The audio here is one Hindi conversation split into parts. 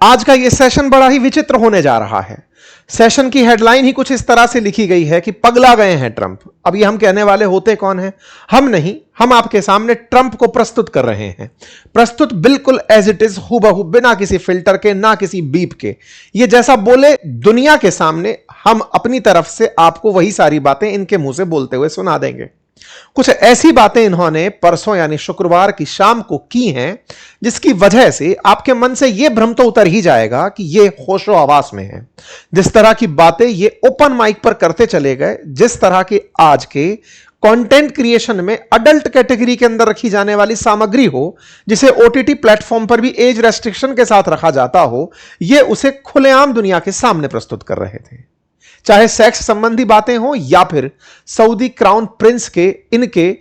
आज का यह सेशन बड़ा ही विचित्र होने जा रहा है। सेशन की हेडलाइन ही कुछ इस तरह से लिखी गई है कि पगला गए हैं ट्रंप। अब ये हम कहने वाले होते कौन हैं? हम नहीं, हम आपके सामने ट्रंप को प्रस्तुत कर रहे हैं। प्रस्तुत बिल्कुल एज इट इज, हूबहू, बिना किसी फिल्टर के, ना किसी बीप के। ये जैसा बोले दुनिया के सामने, हम अपनी तरफ से आपको वही सारी बातें इनके मुंह से बोलते हुए सुना देंगे। कुछ ऐसी बातें इन्होंने परसों यानी शुक्रवार की शाम को की हैं जिसकी वजह से आपके मन से यह भ्रम तो उतर ही जाएगा कि यह होशो हवास में है। जिस तरह की बातें ये ओपन माइक पर करते चले गए, जिस तरह के आज के कंटेंट क्रिएशन में अडल्ट कैटेगरी के अंदर रखी जाने वाली सामग्री हो, जिसे ओटीटी प्लेटफॉर्म पर भी एज रेस्ट्रिक्शन के साथ रखा जाता हो, यह उसे खुलेआम दुनिया के सामने प्रस्तुत कर रहे थे। चाहे सेक्स संबंधी बातें हो या फिर सऊदी क्राउन प्रिंस के इनके,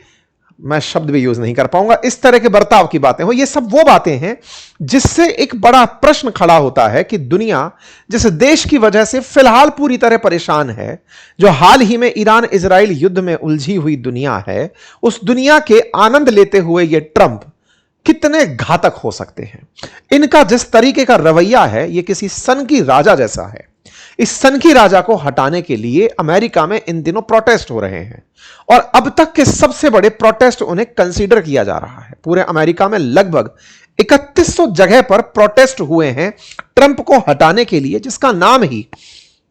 मैं शब्द भी यूज नहीं कर पाऊंगा, इस तरह के बर्ताव की बातें हो, ये सब वो बातें हैं जिससे एक बड़ा प्रश्न खड़ा होता है कि दुनिया जिस देश की वजह से फिलहाल पूरी तरह परेशान है, जो हाल ही में ईरान इजराइल युद्ध में उलझी हुई दुनिया है, उस दुनिया के आनंद लेते हुए ये ट्रंप कितने घातक हो सकते हैं। इनका जिस तरीके का रवैया है, यह किसी सन की राजा जैसा है। इस सनकी राजा को हटाने के लिए अमेरिका में इन दिनों प्रोटेस्ट हो रहे हैं और अब तक के सबसे बड़े प्रोटेस्ट उन्हें कंसीडर किया जा रहा है। पूरे अमेरिका में लगभग 3100 जगह पर प्रोटेस्ट हुए हैं ट्रंप को हटाने के लिए, जिसका नाम ही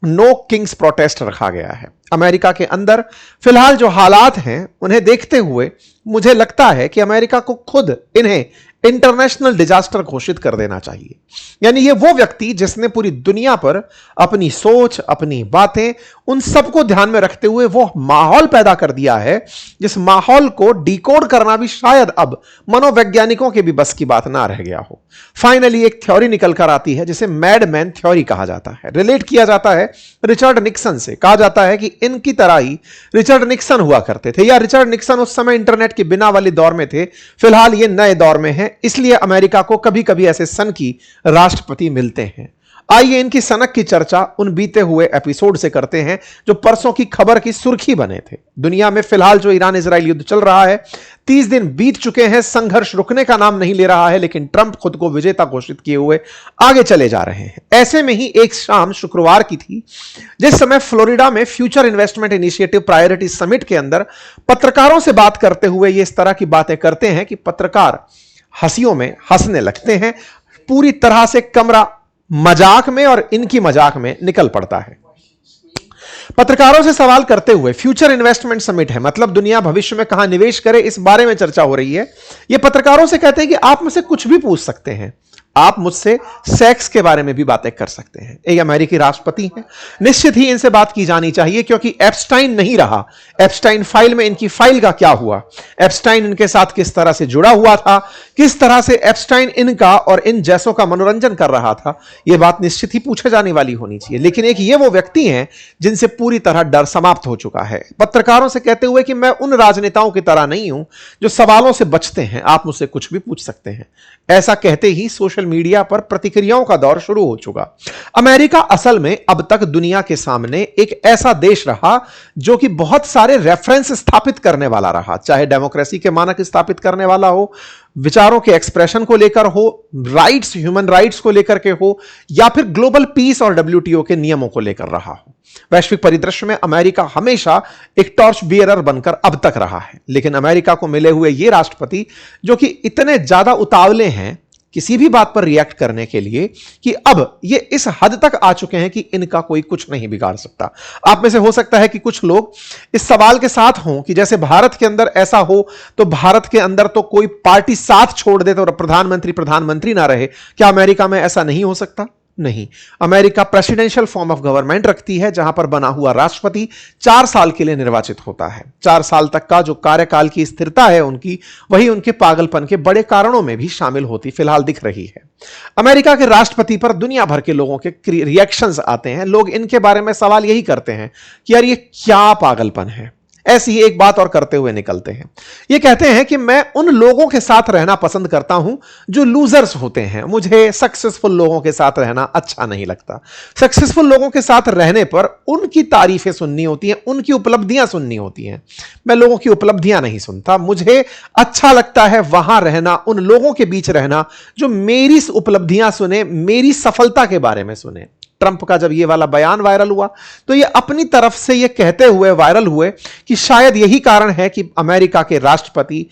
नो किंग्स प्रोटेस्ट रखा गया है। अमेरिका के अंदर फिलहाल जो हालात हैं उन्हें देखते हुए मुझे लगता है कि अमेरिका को खुद इन्हें इंटरनेशनल डिजास्टर घोषित कर देना चाहिए। यानी ये वो व्यक्ति जिसने पूरी दुनिया पर अपनी सोच, अपनी बातें, उन सबको ध्यान में रखते हुए वो माहौल पैदा कर दिया है जिस माहौल को डिकोड करना भी शायद अब मनोवैज्ञानिकों के भी बस की बात ना रह गया हो। फाइनली एक थ्योरी निकल कर आती है जिसे मैडमैन थ्योरी कहा जाता है। रिलेट किया जाता है रिचर्ड निक्सन से। कहा जाता है कि इनकी तरह ही रिचर्ड निक्सन हुआ करते थे, या रिचर्ड निक्सन उस समय इंटरनेट के बिना वाले दौर में थे, फिलहाल ये नए दौर में है, इसलिए अमेरिका को कभी कभी ऐसे सन की राष्ट्रपति मिलते हैं। आइए इनकी सनक की चर्चा उन बीते हुए एपिसोड से करते हैं जो परसों की खबर की सुर्खी बने थे। दुनिया में फिलहाल जो ईरान इजराइल युद्ध चल रहा है, 30 दिन बीत चुके हैं, संघर्ष रुकने का नाम नहीं ले रहा है, लेकिन ट्रंप खुद को विजेता घोषित किए हुए आगे चले जा रहे हैं। ऐसे में ही एक शाम शुक्रवार की थी जिस समय फ्लोरिडा में future investment initiative priority summit के अंदर पत्रकारों से बात करते हुए ये इस तरह की बातें करते हैं कि पत्रकार हंसियों में हंसने लगते हैं। पूरी तरह से कमरा मजाक में और इनकी मजाक में निकल पड़ता है। पत्रकारों से सवाल करते हुए, फ्यूचर इन्वेस्टमेंट समिट है, मतलब दुनिया भविष्य में कहां निवेश करे, इस बारे में चर्चा हो रही है। ये पत्रकारों से कहते हैं कि आप मुझसे कुछ भी पूछ सकते हैं, आप मुझसे सेक्स के बारे में भी बातें कर सकते हैं। एक अमेरिकी राष्ट्रपति हैं, निश्चित ही इनसे बात की जानी चाहिए, क्योंकि एप्स्टाइन नहीं रहा। एप्स्टाइन फाइल में इनकी फाइल का क्या हुआ, एप्स्टाइन इनके साथ किस तरह से जुड़ा हुआ था, किस तरह से एप्स्टाइन इनका और इन जैसों का मनोरंजन कर रहा था, यह बात निश्चित ही पूछे जाने वाली होनी चाहिए। लेकिन एक ये वो व्यक्ति हैं जिनसे पूरी तरह डर समाप्त हो चुका है। पत्रकारों से कहते हुए कि मैं उन राजनेताओं की तरह नहीं हूं जो सवालों से बचते हैं, आप मुझसे कुछ भी पूछ सकते हैं। ऐसा कहते ही सोशल मीडिया पर प्रतिक्रियाओं का दौर शुरू हो चुका। अमेरिका असल में अब तक दुनिया के सामने एक ऐसा देश रहा जो कि बहुत सारे रेफरेंस स्थापित करने वाला रहा, चाहे डेमोक्रेसी के मानक स्थापित करने वाला हो, विचारों के एक्सप्रेशन को लेकर हो, राइट्स, ह्यूमन राइट्स को लेकर के हो, या फिर ग्लोबल पीस और डब्ल्यूटीओ के नियमों को लेकर रहा हो। वैश्विक परिदृश्य में अमेरिका हमेशा एक टॉर्च बियरर बनकर अब तक रहा है। लेकिन अमेरिका को मिले हुए ये राष्ट्रपति जो कि इतने ज्यादा उतावले हैं किसी भी बात पर रिएक्ट करने के लिए कि अब ये इस हद तक आ चुके हैं कि इनका कोई कुछ नहीं बिगाड़ सकता। आप में से हो सकता है कि कुछ लोग इस सवाल के साथ हों कि जैसे भारत के अंदर ऐसा हो तो भारत के अंदर तो कोई पार्टी साथ छोड़ दे तो प्रधानमंत्री ना रहे, क्या अमेरिका में ऐसा नहीं हो सकता? नहीं, America presidential form of government रखती है जहां पर बना हुआ राष्ट्रपति 4 साल के लिए निर्वाचित होता है। 4 साल तक का जो कार्यकाल की स्थिरता है उनकी, वही उनके पागलपन के बड़े कारणों में भी शामिल होती फिलहाल दिख रही है। अमेरिका के राष्ट्रपति पर दुनिया भर के लोगों के रिएक्शंस आते हैं। लोग इनके बारे में सवाल यही करते हैं कि यार ये क्या पागलपन है, ऐसी ही एक बात और करते हुए निकलते हैं। ये कहते हैं कि मैं उन लोगों के साथ रहना पसंद करता हूं जो लूजर्स होते हैं, मुझे सक्सेसफुल लोगों के साथ रहना अच्छा नहीं लगता। सक्सेसफुल लोगों के साथ रहने पर उनकी तारीफें सुननी होती हैं, उनकी उपलब्धियां सुननी होती हैं। मैं लोगों की उपलब्धियां नहीं सुनता, मुझे अच्छा लगता है वहां रहना, उन लोगों के बीच रहना जो मेरी उपलब्धियां सुने, मेरी सफलता के बारे में सुने। ट्रंप का जब ये वाला बयान वायरल हुआ तो ये अपनी तरफ से ये कहते हुए वायरल हुए कि शायद यही कारण है कि अमेरिका के राष्ट्रपति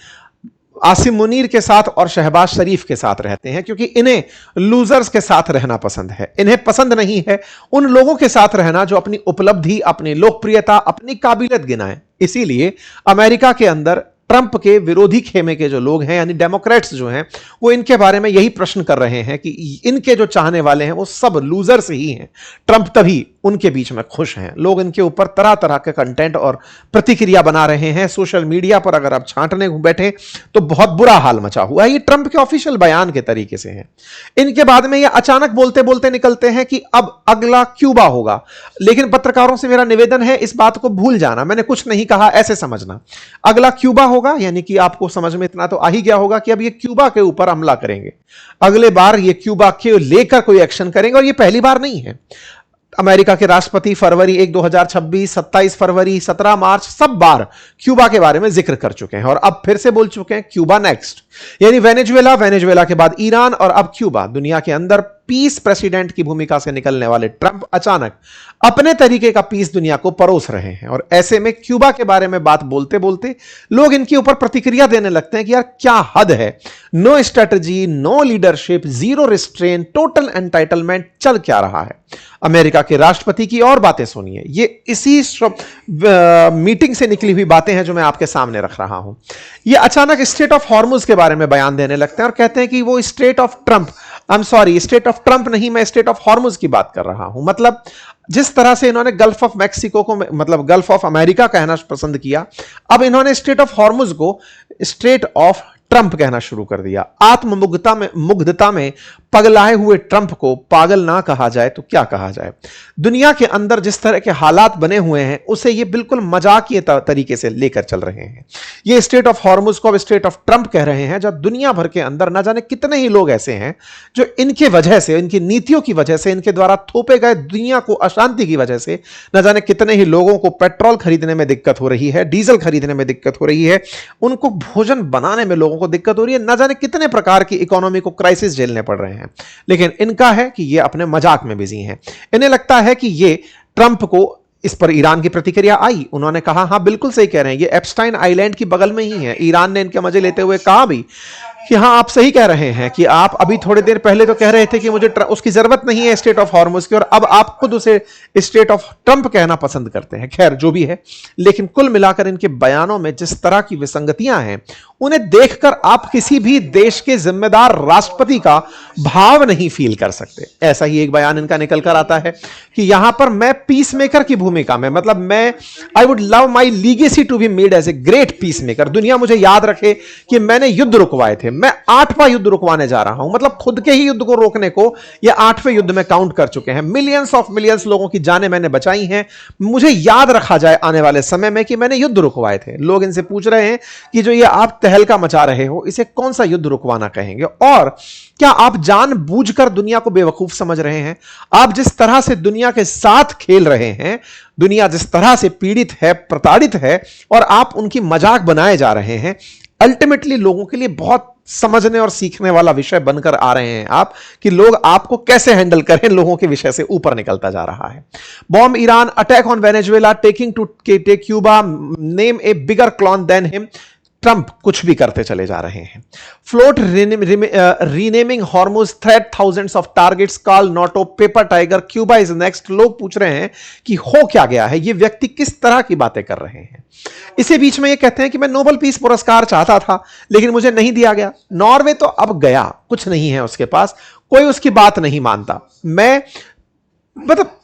आसिम मुनीर के साथ और शहबाज शरीफ के साथ रहते हैं, क्योंकि इन्हें लूजर्स के साथ रहना पसंद है। इन्हें पसंद नहीं है उन लोगों के साथ रहना जो अपनी उपलब्धि, अपनी लोकप्रियता, अपनी काबिलियत गिनाएं। इसीलिए अमेरिका के अंदर ट्रंप के विरोधी खेमे के जो लोग हैं, यानी डेमोक्रेट्स जो हैं, वो इनके बारे में यही प्रश्न कर रहे हैं कि इनके जो चाहने वाले हैं वो सब लूजर्स ही हैं, ट्रंप तभी उनके बीच में खुश हैं। लोग इनके ऊपर तरह तरह के कंटेंट और प्रतिक्रिया बना रहे हैं। सोशल मीडिया पर अगर आप छांटने बैठे तो बहुत बुरा हाल मचा हुआ है। ये ट्रंप के ऑफिशियल बयान के तरीके से है। इनके बाद में ये अचानक बोलते बोलते निकलते हैं कि अब अगला क्यूबा होगा, लेकिन पत्रकारों से मेरा निवेदन है इस बात को भूल जाना, मैंने कुछ नहीं कहा ऐसे समझना। अगला क्यूबा होगा यानी कि आपको समझ में इतना तो आ ही गया होगा कि अब ये क्यूबा के ऊपर हमला करेंगे। अगले बार ये क्यूबा के लेकर कोई एक्शन करेंगे, और ये पहली बार नहीं है। अमेरिका के राष्ट्रपति फरवरी 1, 2026, 27 फरवरी, 17 मार्च सब बार क्यूबा के बारे में जिक्र कर चुके हैं, और अब फिर से बोल चुके हैं क्यूबा नेक्स्ट। यानी वेनेजुएला के बाद ईरान और अब क्यूबा। दुनिया के अंदर पीस प्रेसिडेंट की भूमिका से निकलने वाले ट्रंप अचानक अपने तरीके का पीस दुनिया को परोस रहे हैं, और ऐसे में क्यूबा के बारे में बात बोलते बोलते लोग इनके ऊपर प्रतिक्रिया देने लगते हैं कि यार क्या हद है, no strategy, no leadership, zero restraint, total entitlement, चल क्या रहा है। अमेरिका के राष्ट्रपति की और बातें सुनिए, ये इसी मीटिंग से निकली हुई बातें हैं जो मैं आपके सामने रख रहा हूं। ये अचानक स्टेट ऑफ हॉर्मुज के बारे में बयान देने लगते हैं और कहते हैं कि वो state of Trump, state of Trump नहीं, मैं स्टेट ऑफ हॉर्मुज की बात कर रहा हूं। मतलब जिस तरह से इन्होंने गल्फ ऑफ मैक्सिको को, मतलब गल्फ ऑफ अमेरिका कहना पसंद किया, अब इन्होंने स्टेट ऑफ हॉर्मुज को स्टेट ऑफ ट्रंप कहना शुरू कर दिया। मुग्धता में पगलाए हुए ट्रंप को पागल ना कहा जाए तो क्या कहा जाए। दुनिया के अंदर जिस तरह के हालात बने हुए हैं उसे ये बिल्कुल मजाकिये तरीके से लेकर चल रहे हैं। ये स्टेट ऑफ हॉर्मुज को अब स्टेट ऑफ ट्रंप कह रहे हैं, जब दुनिया भर के अंदर न जाने कितने ही लोग ऐसे हैं जो इनके वजह से, इनकी नीतियों की वजह से, इनके द्वारा थोपे गए दुनिया को अशांति की वजह से न जाने कितने ही लोगों को पेट्रोल खरीदने में दिक्कत हो रही है, डीजल खरीदने में दिक्कत हो रही है, उनको भोजन बनाने में लोगों को दिक्कत हो रही है, न जाने कितने प्रकार की इकोनॉमी को क्राइसिस झेलने पड़ रहे हैं। लेकिन इनका है कि ये अपने मजाक में बिजी हैं। इन्हें लगता है कि ये ट्रंप को, इस पर ईरान की प्रतिक्रिया आई, उन्होंने कहा हाँ बिल्कुल सही कह रहे हैं, ये एप्स्टाइन आइलैंड की बगल में ही है। ईरान ने इनके मजे लेते हुए कहा भी कि हाँ आप सही कह रहे हैं कि आप अभी थोड़ी देर पहले तो कह रहे थे कि मुझे उसकी जरूरत नहीं है स्टेट ऑफ हॉर्मुज की, और अब आप खुद उसे स्टेट ऑफ ट्रंप कहना पसंद करते हैं। खैर जो भी है, लेकिन कुल मिलाकर इनके बयानों में जिस तरह की विसंगतियां हैं उन्हें देखकर आप किसी भी देश के जिम्मेदार राष्ट्रपति का भाव नहीं फील कर सकते। ऐसा ही एक बयान इनका निकल कर आता है कि यहां पर मैं पीस मेकर की भूमिका में, मतलब मैं I would love my legacy to be made as a great peacemaker. दुनिया मुझे याद रखे कि मैंने युद्ध रुकवाए थे, मैं 8वां युद्ध रुकवाने जा रहा हूं। मतलब खुद के ही युद्ध को रोकने को ये 8वें युद्ध में काउंट कर चुके हैं। मिलियंस ऑफ मिलियंस लोगों की जानें मैंने बचाई हैं। मुझे याद रखा जाए आने वाले समय में कि मैंने युद्ध रुकवाए थे। लोग इनसे पूछ रहे हैं कि जो ये आप तहलका मचा रहे हो इसे कौन सा युद्ध रुकवाना कहेंगे, और क्या आप जानबूझकर दुनिया को बेवकूफ समझ रहे हैं? आप जिस तरह से दुनिया के साथ खेल रहे हैं, दुनिया जिस तरह से पीड़ित है, प्रताड़ित है, और आप उनकी मजाक बनाए जा रहे हैं, अल्टीमेटली लोगों के लिए बहुत समझने और सीखने वाला विषय बनकर आ रहे हैं आप, कि लोग आपको कैसे हैंडल करें। लोगों के विषय से ऊपर निकलता जा रहा है। Bomb Iran, attack on Venezuela, taking to take Cuba, name a bigger clown than him. Trump कुछ भी करते चले जा रहे हैं। Float renaming Hormuz, threat thousands of targets, call NATO, paper tiger, Cuba is next. लोग पूछ रहे हैं कि हो क्या गया है, ये व्यक्ति किस तरह की बातें कर रहे हैं। इसी बीच में ये कहते हैं कि मैं नोबेल पीस पुरस्कार चाहता था लेकिन मुझे नहीं दिया गया। नॉर्वे तो अब गया, कुछ नहीं है उसके पास, कोई उसकी बात नहीं मानता। मैं मतलब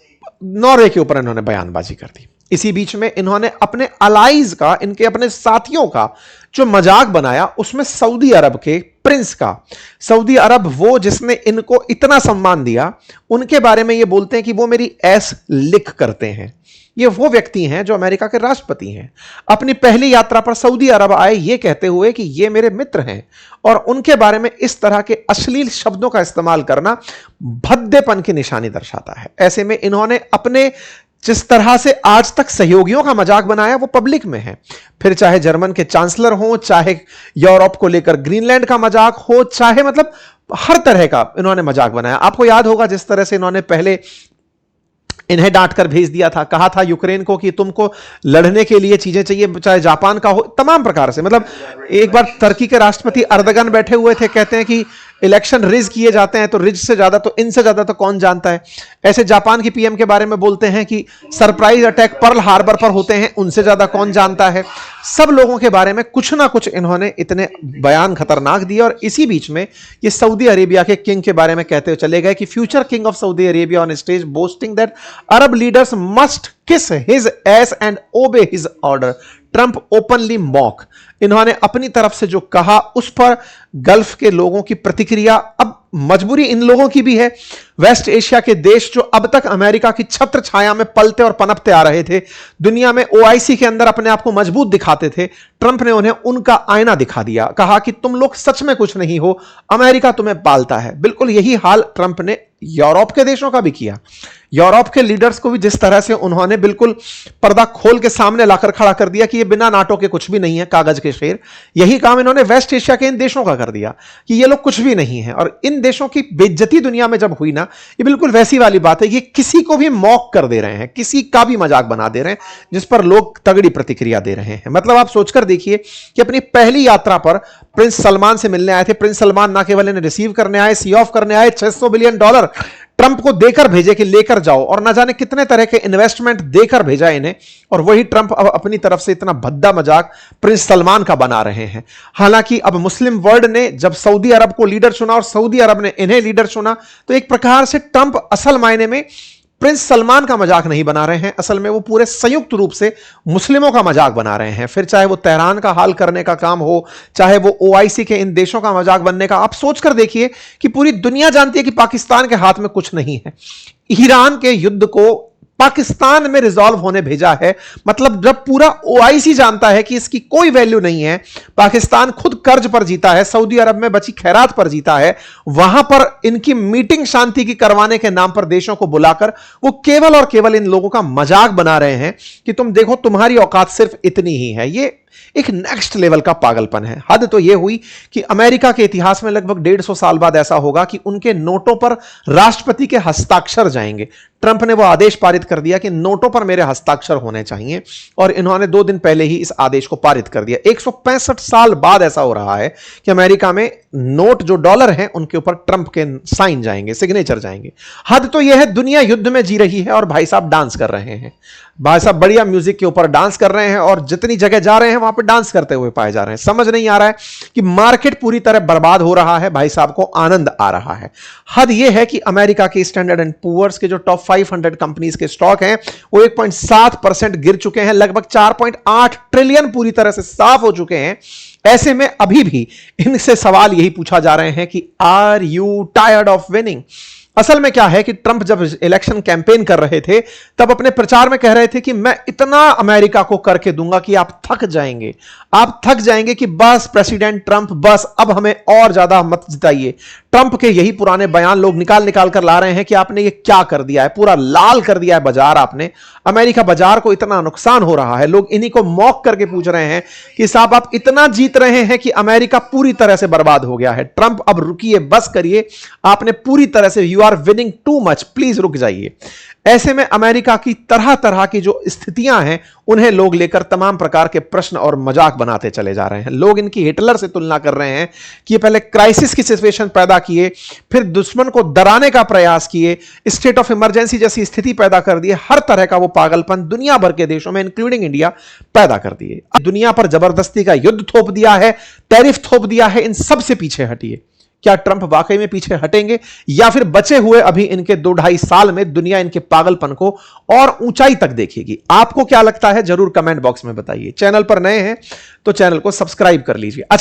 नॉर्वे के ऊपर इन्होंने बयानबाजी कर दी। इसी बीच में इन्होंने अपने अलाइज का, इनके अपने साथियों का जो मजाक बनाया, उसमें सऊदी अरब के प्रिंस का। सऊदी अरब वो जिसने इनको इतना सम्मान दिया, उनके बारे में ये बोलते हैं कि वो मेरी ऐस लिख करते हैं। ये वो व्यक्ति हैं जो अमेरिका के राष्ट्रपति हैं। अपनी पहली यात्रा पर सऊदी अरब आए ये कहते हुए कि ये मेरे मित्र हैं, और उनके बारे में इस तरह के अश्लील शब्दों का इस्तेमाल करना भद्देपन की निशानी दर्शाता है। ऐसे में इन्होंने अपने जिस तरह से आज तक सहयोगियों का मजाक बनाया वो पब्लिक में है, फिर चाहे जर्मन के चांसलर हो, चाहे यूरोप को लेकर ग्रीनलैंड का मजाक हो, चाहे मतलब हर तरह का इन्होंने मजाक बनाया। आपको याद होगा जिस तरह से इन्होंने पहले इन्हें डांट कर भेज दिया था, कहा था यूक्रेन को कि तुमको लड़ने के लिए चीजें चाहिए, चाहे जापान का हो, तमाम प्रकार से। मतलब एक बार तुर्की के राष्ट्रपति अर्दगन बैठे हुए थे, कहते हैं कि इलेक्शन रिज किए जाते हैं, तो रिज से ज्यादा तो इनसे ज्यादा तो कौन जानता है। ऐसे जापान की पीएम के बारे में बोलते हैं कि सरप्राइज अटैक पर्ल हार्बर पर होते हैं, उनसे ज्यादा कौन जानता है। सब लोगों के बारे में कुछ ना कुछ इन्होंने इतने बयान खतरनाक दिए, और इसी बीच में ये सऊदी अरेबिया के किंग के बारे में कहते हुए चले गए कि future king of Saudi Arabia on stage boasting that Arab leaders must kiss his ass and obey his order, Trump openly mock. इन्होंने अपनी तरफ से जो कहा उस पर गल्फ के लोगों की प्रतिक्रिया, अब मजबूरी इन लोगों की भी है। वेस्ट एशिया के देश जो अब तक अमेरिका की छत्र छाया में पलते और पनपते आ रहे थे, दुनिया में ओआईसी के अंदर अपने आप को मजबूत दिखाते थे, ट्रंप ने उन्हें उनका आईना दिखा दिया, कहा कि तुम लोग सच में कुछ नहीं हो, अमेरिका तुम्हें पालता है। बिल्कुल यही हाल ट्रंप ने यूरोप के देशों का भी किया। यूरोप के लीडर्स को भी जिस तरह से उन्होंने बिल्कुल पर्दा खोल के सामने लाकर खड़ा कर दिया कि ये बिना नाटो के कुछ भी नहीं है, कागज के शेर, यही काम इन्होंने वेस्ट एशिया के इन देशों का कर दिया कि ये लोग कुछ भी नहीं है। और इन देशों की बेइज्जती दुनिया में जब हुई ना, ये बिल्कुल वैसी वाली बात है, ये किसी को भी मॉक कर दे रहे हैं, किसी का भी मजाक बना दे रहे हैं, जिस पर लोग तगड़ी प्रतिक्रिया दे रहे हैं। मतलब आप सोचकर देखिए कि अपनी पहली यात्रा पर प्रिंस सलमान से मिलने आए थे। प्रिंस सलमान ना केवल इन्हें रिसीव करने आए, सी ऑफ करने आए, $600 बिलियन ट्रंप को देकर भेजे कि लेकर जाओ, और ना जाने कितने तरह के इन्वेस्टमेंट देकर भेजा इन्हें। और वही ट्रंप अब अपनी तरफ से इतना भद्दा मजाक प्रिंस सलमान का बना रहे हैं। हालांकि अब मुस्लिम वर्ल्ड ने जब सऊदी अरब को लीडर चुना और सऊदी अरब ने इन्हें लीडर चुना, तो एक प्रकार से ट्रंप असल मायने में प्रिंस सलमान का मजाक नहीं बना रहे हैं, असल में वो पूरे संयुक्त रूप से मुस्लिमों का मजाक बना रहे हैं। फिर चाहे वो तेहरान का हाल करने का काम हो, चाहे वो ओआईसी के इन देशों का मजाक बनने का। आप सोचकर देखिए कि पूरी दुनिया जानती है कि पाकिस्तान के हाथ में कुछ नहीं है। ईरान के युद्ध को पाकिस्तान में रिजॉल्व होने भेजा है, मतलब जब पूरा ओआईसी जानता है कि इसकी कोई वैल्यू नहीं है, पाकिस्तान खुद कर्ज पर जीता है, सऊदी अरब में बची खैरात पर जीता है, वहां पर इनकी मीटिंग शांति की करवाने के नाम पर देशों को बुलाकर वो केवल और केवल इन लोगों का मजाक बना रहे हैं कि तुम देखो तुम्हारी औकात सिर्फ इतनी ही है। ये एक नेक्स्ट लेवल का पागलपन है। हद तो यह हुई कि अमेरिका के इतिहास में लगभग 150 साल बाद ऐसा होगा कि उनके नोटों पर राष्ट्रपति के हस्ताक्षर जाएंगे। ट्रंप ने वो आदेश पारित कर दिया कि नोटों पर मेरे हस्ताक्षर होने चाहिए, और इन्होंने 2 दिन पहले ही इस आदेश को पारित कर दिया। 165 साल बाद ऐसा हो रहा है कि अमेरिका में नोट जो डॉलर हैं उनके ऊपर ट्रंप के साइन जाएंगे, सिग्नेचर जाएंगे। हद तो यह है, दुनिया युद्ध में जी रही है और भाई साहब डांस कर रहे हैं। भाई साहब बढ़िया म्यूजिक के ऊपर डांस कर रहे हैं, और जितनी जगह जा रहे हैं वहां पर डांस करते हुए पाए जा रहे हैं। समझ नहीं आ रहा है कि मार्केट पूरी तरह बर्बाद हो रहा है, भाई साहब को आनंद आ रहा है। हद यह है कि अमेरिका के स्टैंडर्ड एंड पुअर्स के जो टॉप 500 कंपनीज के स्टॉक हैं वो 1.7% गिर चुके हैं, लगभग 4.8 ट्रिलियन पूरी तरह से साफ हो चुके हैं। ऐसे में अभी भी इनसे सवाल यही पूछा जा रहे हैं कि are you tired of winning. असल में क्या है कि ट्रंप जब इलेक्शन कैंपेन कर रहे थे तब अपने प्रचार में कह रहे थे कि मैं इतना अमेरिका को करके दूंगा कि आप थक जाएंगे, आप थक जाएंगे कि बस प्रेसिडेंट ट्रंप, बस अब हमें और ज्यादा मत जिताइए। ट्रंप के यही पुराने बयान लोग निकाल निकाल कर ला रहे हैं कि आपने ये क्या कर दिया है, पूरा लाल कर दिया है बाजार आपने, अमेरिका बाजार को इतना नुकसान हो रहा है। लोग इन्हीं को मॉक करके पूछ रहे हैं कि साहब आप इतना जीत रहे हैं कि अमेरिका पूरी तरह से बर्बाद हो गया है। ट्रंप अब रुकिए, बस करिए, आपने पूरी तरह से you are winning too much, please रुक जाइए। ऐसे में अमेरिका की तरह तरह की जो स्थितियां हैं उन्हें लोग लेकर तमाम प्रकार के प्रश्न और मजाक बनाते चले जा रहे हैं। लोग इनकी हिटलर से तुलना कर रहे हैं कि ये पहले क्राइसिस की सिचुएशन पैदा किए, फिर दुश्मन को डराने का प्रयास किए, स्टेट ऑफ इमरजेंसी जैसी स्थिति पैदा कर दी, हर तरह का वो पागलपन दुनिया भर के देशों में इंक्लूडिंग इंडिया पैदा कर दिए। दुनिया पर जबरदस्ती का युद्ध थोप दिया है, टैरिफ थोप दिया है, इन सब से पीछे हटिए। क्या ट्रंप वाकई में पीछे हटेंगे, या फिर बचे हुए अभी इनके 2-2.5 साल में दुनिया इनके पागलपन को और ऊंचाई तक देखेगी? आपको क्या लगता है जरूर कमेंट बॉक्स में बताइए। चैनल पर नए हैं तो चैनल को सब्सक्राइब कर लीजिए।